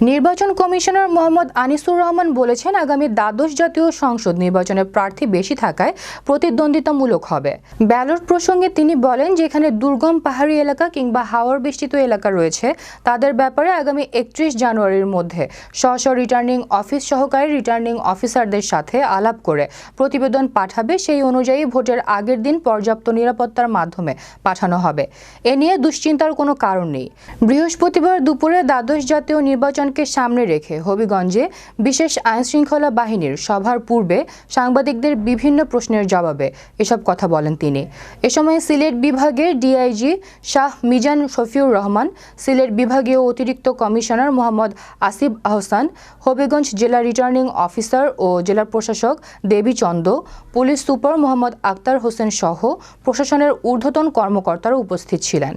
নির্বাচন কমিশনার মোহাম্মদ আনিসুর রহমান বলেছেন, আগামী দ্বাদশ জাতীয় সংসদ নির্বাচনে প্রার্থী বেশি থাকায় প্রতিদ্বন্দ্বিতামূলক হবে। ব্যালট প্রসঙ্গে তিনি বলেন, যেখানে দুর্গম পাহাড়ি এলাকা কিংবা হাওর বেষ্টিত এলাকা রয়েছে তাদের ব্যাপারে আগামী 31 জানুয়ারির মধ্যে স্ব রিটার্নিং অফিস সহকারী রিটার্নিং অফিসারদের সাথে আলাপ করে প্রতিবেদন পাঠাবে। সেই অনুযায়ী ভোটের আগের দিন পর্যাপ্ত নিরাপত্তার মাধ্যমে পাঠানো হবে। এ নিয়ে দুশ্চিন্তার কোনো কারণ নেই। বৃহস্পতিবার দুপুরে দ্বাদশ জাতীয় নির্বাচনকে সামনে রেখে হবিগঞ্জে বিশেষ আইনশৃঙ্খলা বাহিনীর সভার পূর্বে সাংবাদিকদের বিভিন্ন প্রশ্নের জবাবে এসব কথা বলেন তিনি। এ সময় সিলেট বিভাগের ডিআইজি শাহ মিজান শফিউর রহমান, সিলেট বিভাগীয় অতিরিক্ত কমিশনার মোহাম্মদ আসিফ আহসান, হবিগঞ্জ জেলা রিটার্নিং অফিসার ও জেলা প্রশাসক দেবী চন্দ, পুলিশ সুপার মোহাম্মদ আক্তার হোসেন সহ প্রশাসনের ঊর্ধ্বতন কর্মকর্তারা উপস্থিত ছিলেন।